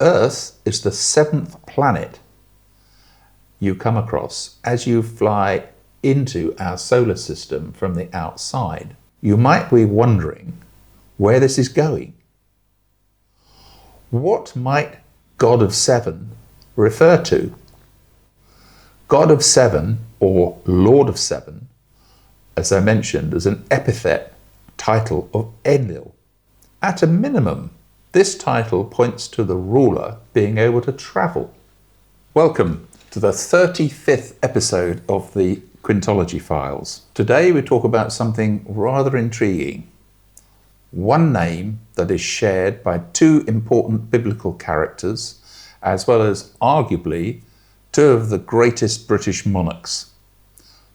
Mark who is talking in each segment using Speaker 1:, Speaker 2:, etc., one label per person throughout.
Speaker 1: Earth is the 7th planet you come across as you fly into our solar system from the outside. You might be wondering where this is going. What might God of Seven refer to? God of Seven, or Lord of Seven, as I mentioned, is an epithet title of Enlil. At a minimum, this title points to the ruler being able to travel. Welcome to the 35th episode of the Quintology Files. Today we talk about something rather intriguing. One name that is shared by two important biblical characters, as well as arguably two of the greatest British monarchs.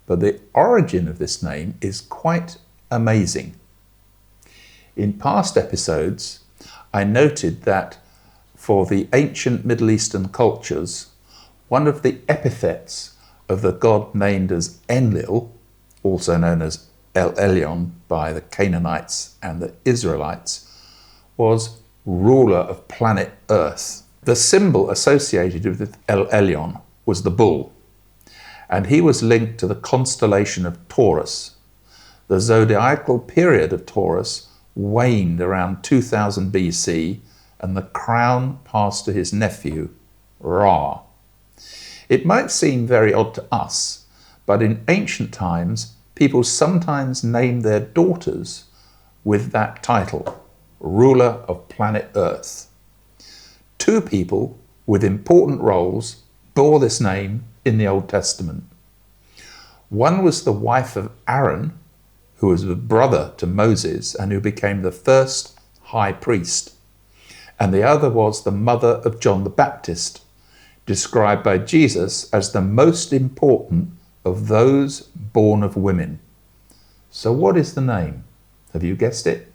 Speaker 1: But the origin of this name is quite amazing. In past episodes, I noted that for the ancient Middle Eastern cultures, one of the epithets of the god named as Enlil, also known as Elyon by the Canaanites and the Israelites, was ruler of planet Earth. The symbol associated with Elyon was the bull, and he was linked to the constellation of Taurus. The zodiacal period of Taurus waned around 2000 BC, and the crown passed to his nephew, Ra. It might seem very odd to us, but in ancient times, people sometimes named their daughters with that title, ruler of planet Earth. Two people with important roles bore this name in the Old Testament. One was the wife of Aaron, who was a brother to Moses and who became the first high priest. And the other was the mother of John the Baptist, described by Jesus as the most important of those born of women. So what is the name? Have you guessed it?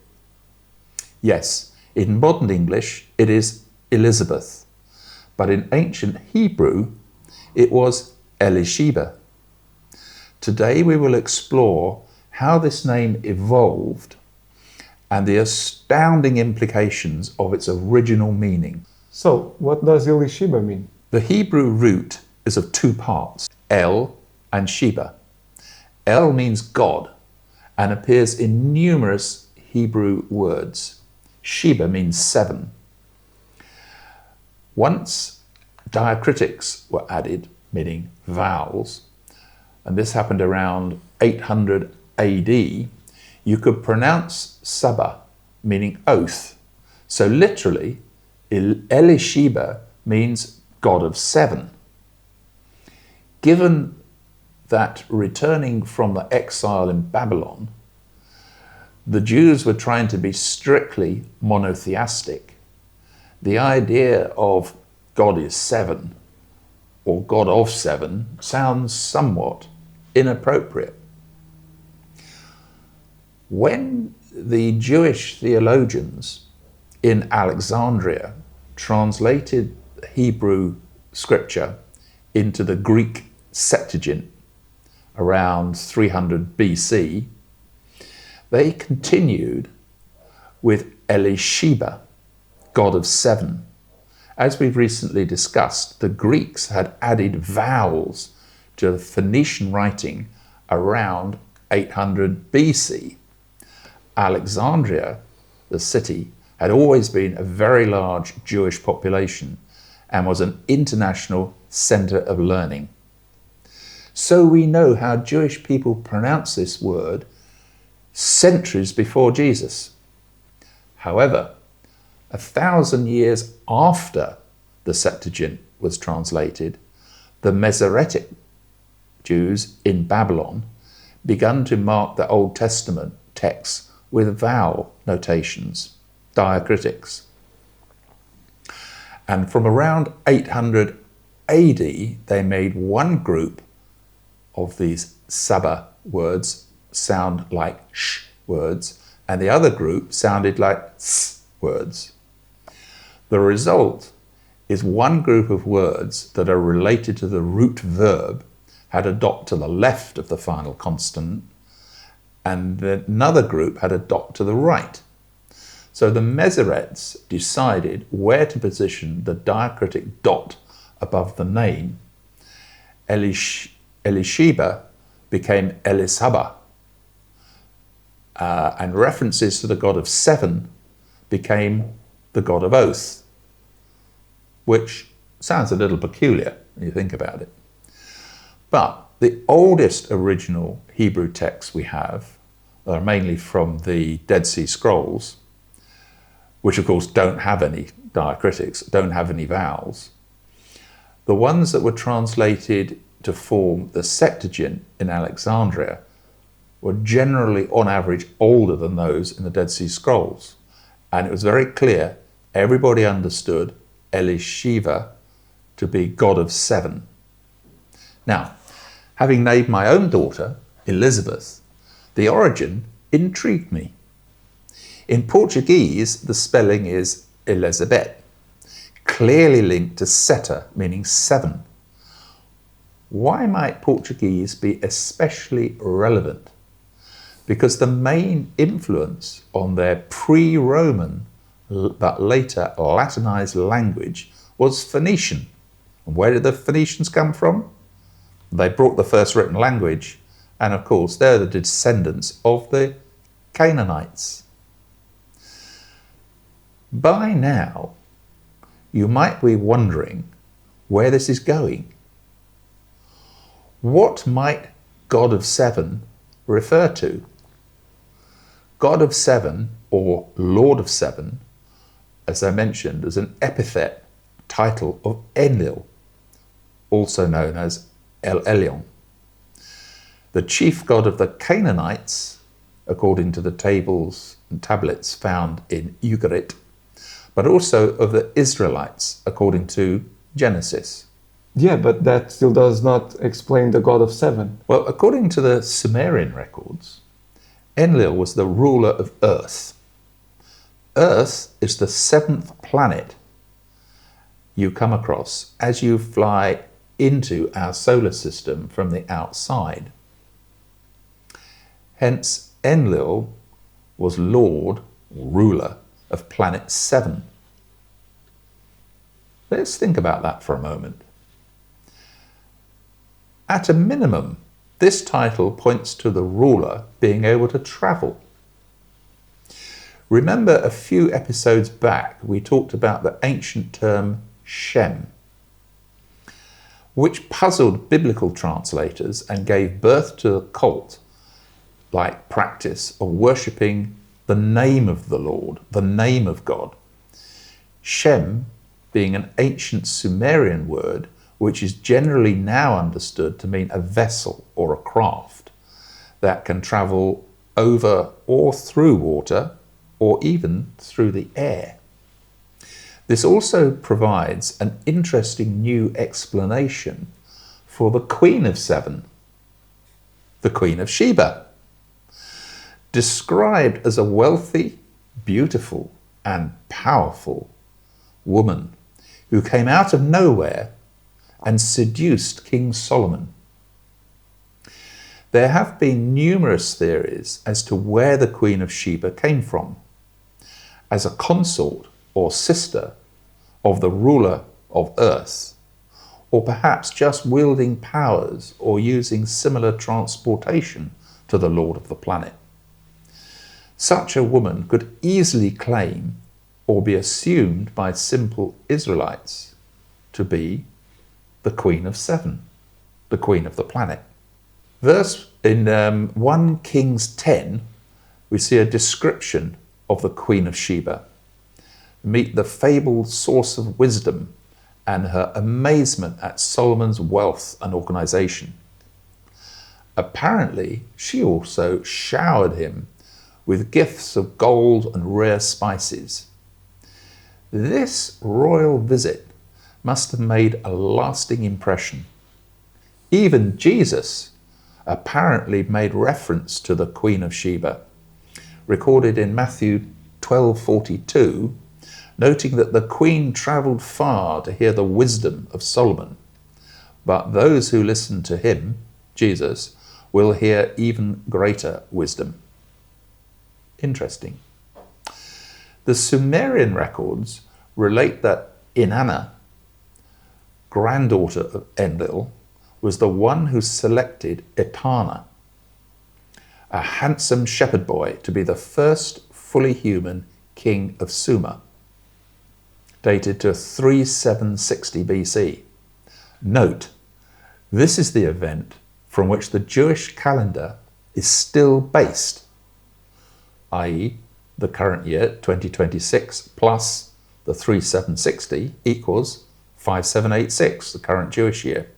Speaker 1: Yes, in modern English it is Elizabeth, but in ancient Hebrew it was Elisheba. Today we will explore how this name evolved and the astounding implications of its original meaning.
Speaker 2: So, what does Elisheba mean?
Speaker 1: The Hebrew root is of two parts, El and Sheba. El means God and appears in numerous Hebrew words. Sheba means seven. Once diacritics were added, meaning vowels, and this happened around 800 AD, you could pronounce Saba, meaning oath. So literally, Elisheba means God of seven. Given that returning from the exile in Babylon, the Jews were trying to be strictly monotheistic, the idea of God is seven or God of seven sounds somewhat inappropriate. When the Jewish theologians in Alexandria translated Hebrew scripture into the Greek Septuagint around 300 BC, they continued with Elisheba, God of seven. As we've recently discussed, the Greeks had added vowels to the Phoenician writing around 800 BC. Alexandria, the city, had always been a very large Jewish population and was an international center of learning. So we know how Jewish people pronounce this word centuries before Jesus. However, 1,000 years after the Septuagint was translated, the Masoretes Jews in Babylon began to mark the Old Testament texts with vowel notations, diacritics. And from around 800 AD, they made one group of these Saba words sound like sh words, and the other group sounded like s words. The result is one group of words that are related to the root verb had a dot to the left of the final consonant, and another group had a dot to the right. So the Masoretes decided where to position the diacritic dot above the name. Elisheba became Elisaba, and references to the god of seven became the god of oath, which sounds a little peculiar when you think about it. But the oldest original Hebrew texts we have are mainly from the Dead Sea Scrolls, which of course don't have any diacritics, don't have any vowels. The ones that were translated to form the Septuagint in Alexandria were generally, on average, older than those in the Dead Sea Scrolls. And it was very clear, everybody understood Elisheva to be god of seven. Now, having named my own daughter, Elizabeth, the origin intrigued me. In Portuguese, the spelling is Elizabeth, clearly linked to seta, meaning seven. Why might Portuguese be especially relevant? Because the main influence on their pre-Roman but later Latinized language was Phoenician. And where did the Phoenicians come from? They brought the first written language, and of course they're the descendants of the Canaanites. By now, you might be wondering where this is going. What might God of seven refer to? God of seven, or Lord of seven, as I mentioned, is an epithet title of Enlil, also known as Elyon, the chief god of the Canaanites, according to the tables and tablets found in Ugarit, but also of the Israelites, according to Genesis.
Speaker 2: Yeah, but that still does not explain the god of seven.
Speaker 1: Well, according to the Sumerian records, Enlil was the ruler of Earth. Earth is the seventh planet you come across as you fly into our solar system from the outside. Hence, Enlil was lord or ruler of planet 7. Let's think about that for a moment. At a minimum, this title points to the ruler being able to travel. Remember a few episodes back we talked about the ancient term Shem, which puzzled biblical translators and gave birth to a cult-like practice of worshipping the name of the Lord, the name of God. Shem being an ancient Sumerian word which is generally now understood to mean a vessel or a craft that can travel over or through water or even through the air. This also provides an interesting new explanation for the Queen of Seven, the Queen of Sheba, described as a wealthy, beautiful, and powerful woman who came out of nowhere and seduced King Solomon. There have been numerous theories as to where the Queen of Sheba came from, as a consort or sister of the ruler of earth, or perhaps just wielding powers or using similar transportation to the Lord of the planet. Such a woman could easily claim or be assumed by simple Israelites to be the Queen of Seven, the Queen of the planet. Verse in 1 Kings 10, we see a description of the Queen of Sheba. Meet the fabled source of wisdom and her amazement at Solomon's wealth and organization. Apparently, she also showered him with gifts of gold and rare spices. This royal visit must have made a lasting impression. Even Jesus apparently made reference to the Queen of Sheba, recorded in Matthew 12:42, noting that the Queen travelled far to hear the wisdom of Solomon, but those who listen to him, Jesus, will hear even greater wisdom. Interesting. The Sumerian records relate that Inanna, granddaughter of Enlil, was the one who selected Etana, a handsome shepherd boy, to be the first fully human king of Sumer, dated to 3760 BC. Note, this is the event from which the Jewish calendar is still based, i.e. the current year 2026 plus the 3760 equals 5786, the current Jewish year.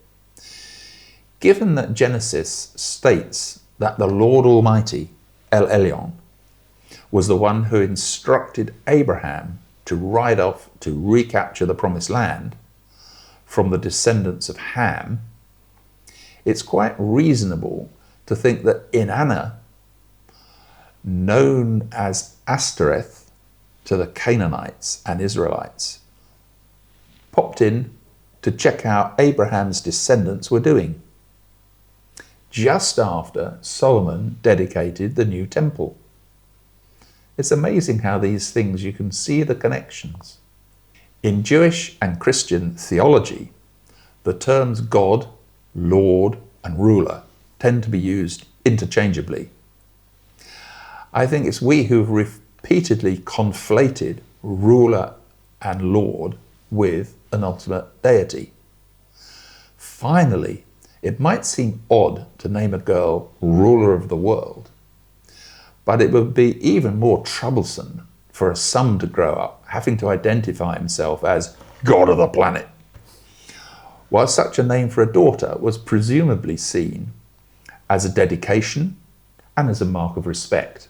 Speaker 1: Given that Genesis states that the Lord Almighty, Elyon, was the one who instructed Abraham to ride off to recapture the promised land from the descendants of Ham, it's quite reasonable to think that Inanna, known as Ashtoreth to the Canaanites and Israelites, popped in to check how Abraham's descendants were doing, just after Solomon dedicated the new temple. It's amazing how these things, you can see the connections. In Jewish and Christian theology, the terms God, Lord, and ruler tend to be used interchangeably. I think it's we who've repeatedly conflated ruler and Lord with an ultimate deity. Finally, it might seem odd to name a girl ruler of the world, but it would be even more troublesome for a son to grow up having to identify himself as God of the planet, while such a name for a daughter was presumably seen as a dedication and as a mark of respect.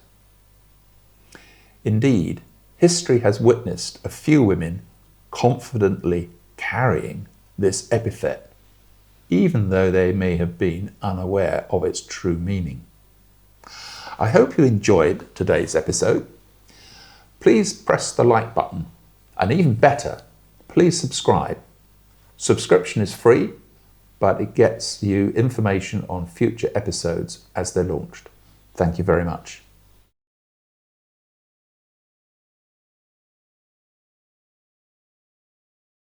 Speaker 1: Indeed, history has witnessed a few women confidently carrying this epithet, even though they may have been unaware of its true meaning. I hope you enjoyed today's episode. Please press the like button, and even better, please subscribe. Subscription is free, but it gets you information on future episodes as they're launched. Thank you very much.